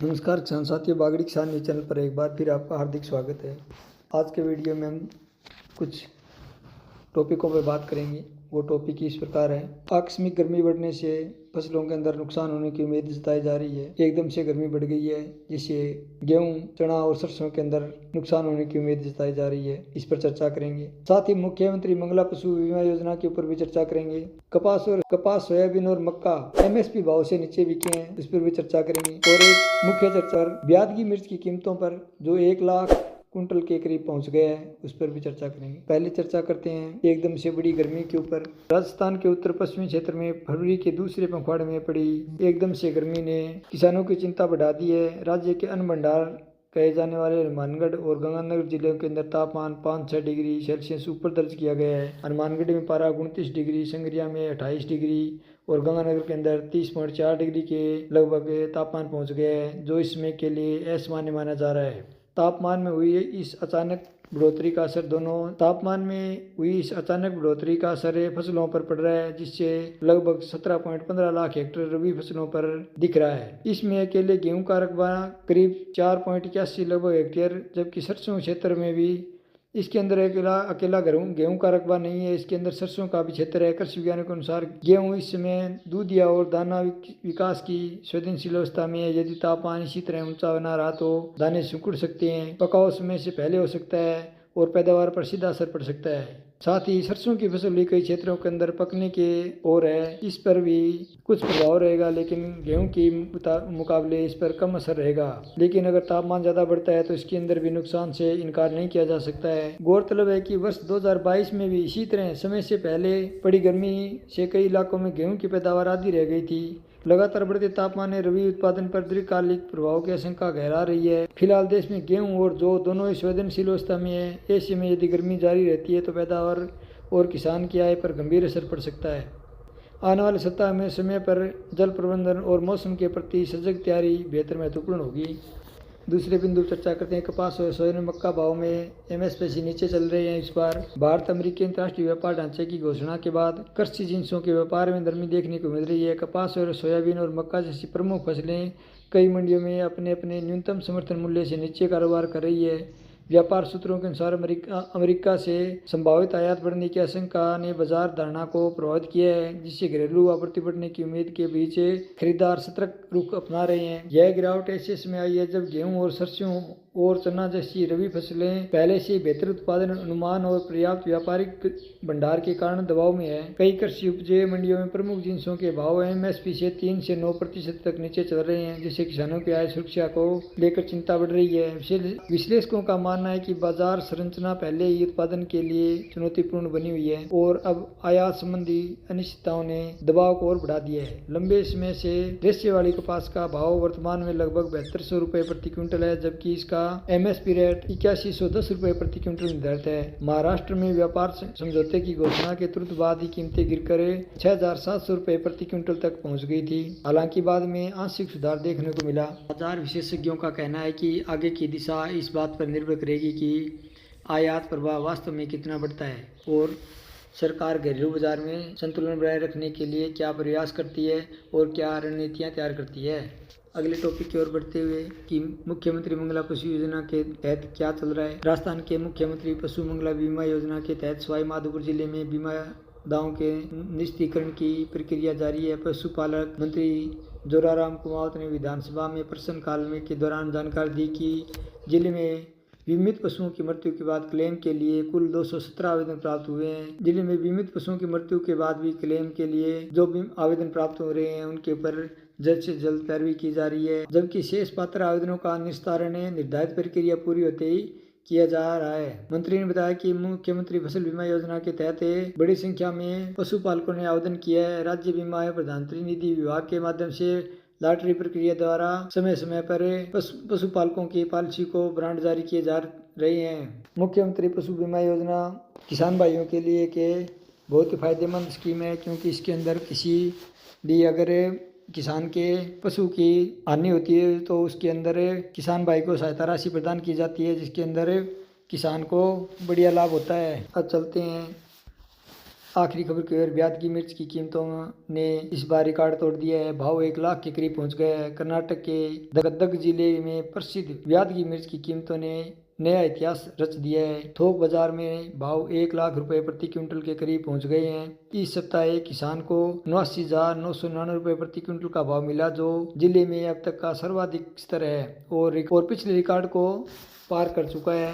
नमस्कार किसान साथियों, बागड़ी किसान न्यूज़ चैनल पर एक बार फिर आपका हार्दिक स्वागत है। आज के वीडियो में हम कुछ टॉपिकों पर बात करेंगे। वो टॉपिक इस प्रकार है। आकस्मिक गर्मी बढ़ने से फसलों के अंदर नुकसान होने की उम्मीद जताई जा रही है। एकदम से गर्मी बढ़ गई है, जिससे गेहूं, चना और सरसों के अंदर नुकसान होने की उम्मीद जताई जा रही है। इस पर चर्चा करेंगे। साथ ही मुख्यमंत्री मंगला पशु बीमा योजना के ऊपर भी चर्चा करेंगे। कपास, सोयाबीन और मक्का MSP भाव से नीचे बिके हैं, इस पर भी चर्चा करेंगे। और एक मुख्य चर्चा ब्यादगी मिर्च की कीमतों पर, जो 1 लाख कुंटल के करीब पहुंच गया है, उस पर भी चर्चा करेंगे। पहले चर्चा करते हैं एकदम से बड़ी गर्मी के ऊपर। राजस्थान के उत्तर पश्चिमी क्षेत्र में फरवरी के दूसरे पखवाड़े में पड़ी एकदम से गर्मी ने किसानों की चिंता बढ़ा दी है। राज्य के अन्न भंडार कहे जाने वाले हनुमानगढ़ और गंगानगर जिलों के अंदर तापमान 5-6 डिग्री सेल्सियस ऊपर दर्ज किया गया है। हनुमानगढ़ में पारा 29 डिग्री, संगरिया में 28 डिग्री और गंगानगर के अंदर 30.4 डिग्री के लगभग तापमान पहुंच गया है, जो इस समय के लिए असामान्य माना जा रहा है। तापमान में हुई इस अचानक बढ़ोतरी का असर फसलों पर पड़ रहा है, जिससे लगभग 17.15 लाख हेक्टेयर रबी फसलों पर दिख रहा है। इसमें अकेले गेहूं का रकबा करीब 4.81 लगभग हेक्टेयर, जबकि सरसों क्षेत्र में भी इसके अंदर अकेला गेहूं का रकबा नहीं है। इसके अंदर सरसों का भी क्षेत्र है। कृषि विज्ञानों के अनुसार गेहूं इस समय दूधिया और दाना विकास की संवेदनशील अवस्था में है। यदि तापमान इसी तरह ऊंचा बना रहा तो दाने सिकुड़ सकते हैं, पकाव समय से पहले हो सकता है और पैदावार पर सीधा असर पड़ सकता है। साथ ही सरसों की फसल भी कई क्षेत्रों के अंदर पकने के ओर है, इस पर भी कुछ प्रभाव रहेगा, लेकिन गेहूं की मुकाबले इस पर कम असर रहेगा। लेकिन अगर तापमान ज़्यादा बढ़ता है तो इसके अंदर भी नुकसान से इनकार नहीं किया जा सकता है। गौरतलब है कि वर्ष 2022 में भी इसी तरह समय से पहले पड़ी गर्मी से कई इलाकों में गेहूं की पैदावार आधी रह गई थी। लगातार बढ़ते तापमान ने रबी उत्पादन पर दीर्घकालिक प्रभाव की आशंका गहरा रही है। फिलहाल देश में गेहूं और जौ दोनों ही संवेदनशील अवस्था में है। ऐसे में यदि गर्मी जारी रहती है तो पैदावार और किसान की आय पर गंभीर असर पड़ सकता है। आने वाले सप्ताह में समय पर जल प्रबंधन और मौसम के प्रति सजग तैयारी बेहतर महत्वपूर्ण होगी। दूसरे बिंदु चर्चा करते हैं। कपास और सोयाबीन मक्का भाव में MSP से नीचे चल रहे हैं। इस बार भारत अमेरिकी अंतर्राष्ट्रीय व्यापार ढांचे की घोषणा के बाद कृषि जिन्सों के व्यापार में नरमी देखने को मिल रही है। कपास और सोयाबीन और मक्का जैसी प्रमुख फसलें कई मंडियों में अपने अपने न्यूनतम समर्थन मूल्य से नीचे कारोबार कर रही है। व्यापार सूत्रों के अनुसार अमेरिका से संभावित आयात बढ़ने की आशंका ने बाजार धारणा को प्रभावित किया है, जिससे घरेलू आपूर्ति बढ़ने की उम्मीद के बीच खरीदार सतर्क रुख अपना रहे हैं। यह गिरावट ऐसे समय आई है जब गेहूं और सरसों और चना जैसी रबी फसलें पहले से बेहतर उत्पादन अनुमान और पर्याप्त व्यापारिक भंडार के कारण दबाव में है। कई कृषि उपज मंडियों में प्रमुख जिन्सों के भाव MSP से 3 से 9% तक नीचे चल रहे हैं, जिससे किसानों की आय सुरक्षा को लेकर चिंता बढ़ रही है। विश्लेषकों का मानना है कि बाजार संरचना पहले ही उत्पादन के लिए चुनौतीपूर्ण बनी हुई है और अब आयात संबंधी अनिश्चितताओं ने दबाव को और बढ़ा दिया है। लंबे समय से रेशे वाली कपास का भाव वर्तमान में लगभग 7200 रुपये प्रति क्विंटल है, जबकि इसका MSP रेट 8110 रुपये प्रति क्विंटल निर्धारित है। महाराष्ट्र में व्यापार समझौते की घोषणा के तुरंत बाद ही कीमतें गिरकर 6700 रुपये प्रति क्विंटल तक पहुंच गई थी। हालांकि बाद में आंशिक सुधार देखने को मिला। बाजार विशेषज्ञों का कहना है कि आगे की दिशा इस बात पर निर्भर करेगी कि आयात प्रभाव वास्तव में कितना बढ़ता है और सरकार घरेलू बाजार में संतुलन बनाए रखने के लिए क्या प्रयास करती है और क्या रणनीतियाँ तैयार करती है। अगले टॉपिक की ओर बढ़ते हुए कि मुख्यमंत्री मंगला पशु योजना के तहत क्या चल रहा है। राजस्थान के मुख्यमंत्री पशु मंगला बीमा योजना के तहत सवाई माधोपुर जिले में बीमा दावों के निश्चितीकरण की प्रक्रिया जारी है। पशुपालक मंत्री जोराराम कुमावत ने विधानसभा में प्रश्नकाल में के दौरान जानकारी दी कि जिले में बीमित पशुओं की मृत्यु के बाद क्लेम के लिए कुल 217 आवेदन प्राप्त हुए हैं। जिले में बीमित पशुओं की मृत्यु के बाद भी क्लेम के लिए जो भी आवेदन प्राप्त हो रहे हैं उनके ऊपर जल्द से जल्द पैरवी की जा रही है, जबकि शेष पात्र आवेदनों का निस्तारण निर्धारित प्रक्रिया पूरी होते ही किया जा रहा है। मंत्री ने बताया कि मुख्यमंत्री फसल बीमा योजना के तहत बड़ी संख्या में पशुपालकों ने आवेदन किया है। राज्य बीमा एवं प्रधानमंत्री निधि विभाग के माध्यम से लॉटरी प्रक्रिया द्वारा समय समय पर पशुपालकों की पॉलिसी को ब्रांड जारी किए जा रहे हैं। मुख्यमंत्री पशु बीमा योजना किसान भाइयों के लिए एक बहुत ही फायदेमंद स्कीम है, क्योंकि इसके अंदर किसी भी अगर किसान के पशु की हानि होती है तो उसके अंदर किसान भाई को सहायता राशि प्रदान की जाती है, जिसके अंदर किसान को बढ़िया लाभ होता है। अब चलते हैं आखिरी खबर की ओर। ब्याज की मिर्च की कीमतों ने इस बार रिकॉर्ड तोड़ दिया है। भाव 1 लाख के करीब पहुंच गया है। कर्नाटक के गदग जिले में प्रसिद्ध ब्याज की मिर्च की कीमतों ने नया इतिहास रच दिया है। थोक बाजार में भाव 1 लाख रुपए प्रति क्विंटल के करीब पहुंच गए हैं। इस सप्ताह एक किसान को 89,999 रुपए प्रति क्विंटल का भाव मिला, जो जिले में अब तक का सर्वाधिक स्तर है और पिछले रिकॉर्ड को पार कर चुका है।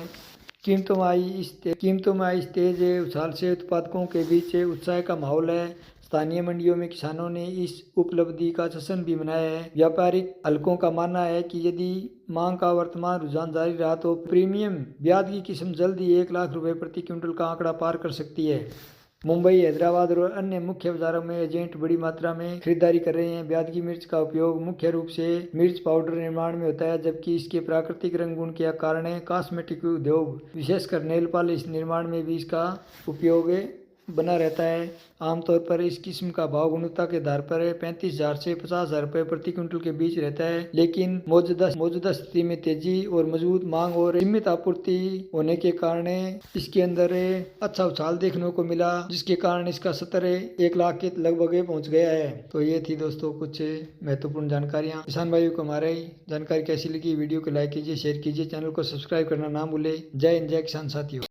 कीमतों में आई इस तेज उछाल से उत्पादकों के बीच उत्साह का माहौल है। स्थानीय मंडियों में किसानों ने इस उपलब्धि का जश्न भी मनाया है। व्यापारिक हलकों का मानना है कि यदि मांग का वर्तमान रुझान जारी रहा तो प्रीमियम ब्याज की किस्म जल्द ही 1 लाख रुपए प्रति क्विंटल का आंकड़ा पार कर सकती है। मुंबई, हैदराबाद और अन्य मुख्य बाजारों में एजेंट बड़ी मात्रा में खरीदारी कर रहे हैं। ब्याज की मिर्च का उपयोग मुख्य रूप से मिर्च पाउडर निर्माण में होता है, जबकि इसके प्राकृतिक रंग गुण के कारण कॉस्मेटिक उद्योग, विशेषकर नेल पॉलिश निर्माण में भी इसका उपयोग बना रहता है। आमतौर पर इस किस्म का भाव गुणवत्ता के आधार पर 35,000 से 50,000 रुपए प्रति क्विंटल के बीच रहता है, लेकिन मौजूदा स्थिति में तेजी और मजबूत मांग और सीमित आपूर्ति होने के कारण इसके अंदर अच्छा उछाल देखने को मिला, जिसके कारण इसका स्तर 1 लाख के लगभग पहुंच गया है। तो ये थी दोस्तों कुछ महत्वपूर्ण जानकारियां। किसान भाइयों को हमारी जानकारी कैसी लगी, वीडियो को लाइक कीजिए, शेयर कीजिए, चैनल को सब्सक्राइब करना ना भूले। जय हिंद, जय किसान साथियों।